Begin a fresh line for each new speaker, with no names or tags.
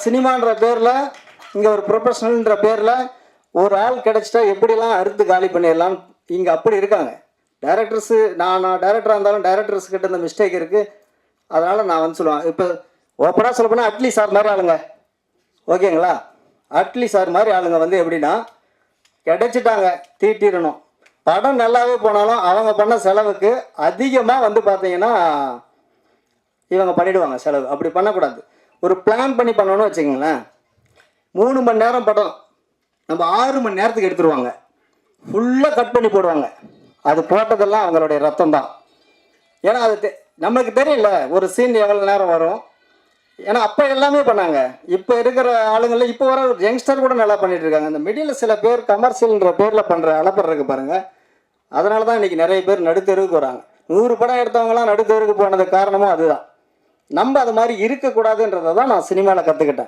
சினிமான்ற பேரில் இங்கே ஒரு ப்ரொஃபஷனல்ன்ற பேரில் ஒரு ஆள் கிடச்சிட்டா எப்படிலாம் அறுத்து காலி பண்ணிடலாம் இங்கே அப்படி இருக்காங்க டைரக்டர்ஸு. நான் டைரக்டராக இருந்தாலும் டைரக்டர்ஸ் கிட்ட இந்த மிஸ்டேக் இருக்குது. அதனால் நான் வந்து சொல்லுவேன், இப்போ ஓப்பனாக சொல்ல போனால் அட்லி சார் மாதிரி ஆளுங்க, ஓகேங்களா? அட்லி சார் மாதிரி ஆளுங்க வந்து எப்படின்னா கிடைச்சிட்டாங்க தீட்டிடணும். படம் நல்லாவே போனாலும் அவங்க பண்ண செலவுக்கு அதிகமாக வந்து பார்த்தீங்கன்னா இவங்க பண்ணிவிடுவாங்க செலவு. அப்படி பண்ணக்கூடாது. ஒரு பிளான் பண்ணி பண்ணணும்னு வச்சுக்கோங்களேன். 3 மணி நேரம் படம் நம்ம 6 மணி நேரத்துக்கு எடுத்துருவாங்க. ஃபுல்லாக கட் பண்ணி போடுவாங்க. அது போட்டதெல்லாம் அவங்களுடைய ரத்தம் தான். ஏன்னா அது நமக்கு தெரியல ஒரு சீன் எவ்வளோ நேரம் வரும். ஏன்னா அப்போ எல்லாமே பண்ணாங்க. இப்போ இருக்கிற ஆளுங்களில் இப்போ வர யங்ஸ்டர் கூட நல்லா பண்ணிட்டு இருக்காங்க. இந்த மிடில் சில பேர் கமர்ஷியல்ன்ற பேரில் பண்ணுற அலப்பறை இருக்கு பாருங்கள். அதனால தான் இன்றைக்கி நிறைய பேர் நடுத்தெருவுக்கு வராங்க. 100 படம் எடுத்தவங்களாம் நடுத்தெருவுக்கு போனது காரணமும் அதுதான். நம்ம அது மாதிரி இருக்கக்கூடாதுன்றதை தான் நான் சினிமாவில் கற்றுக்கிட்டேன்.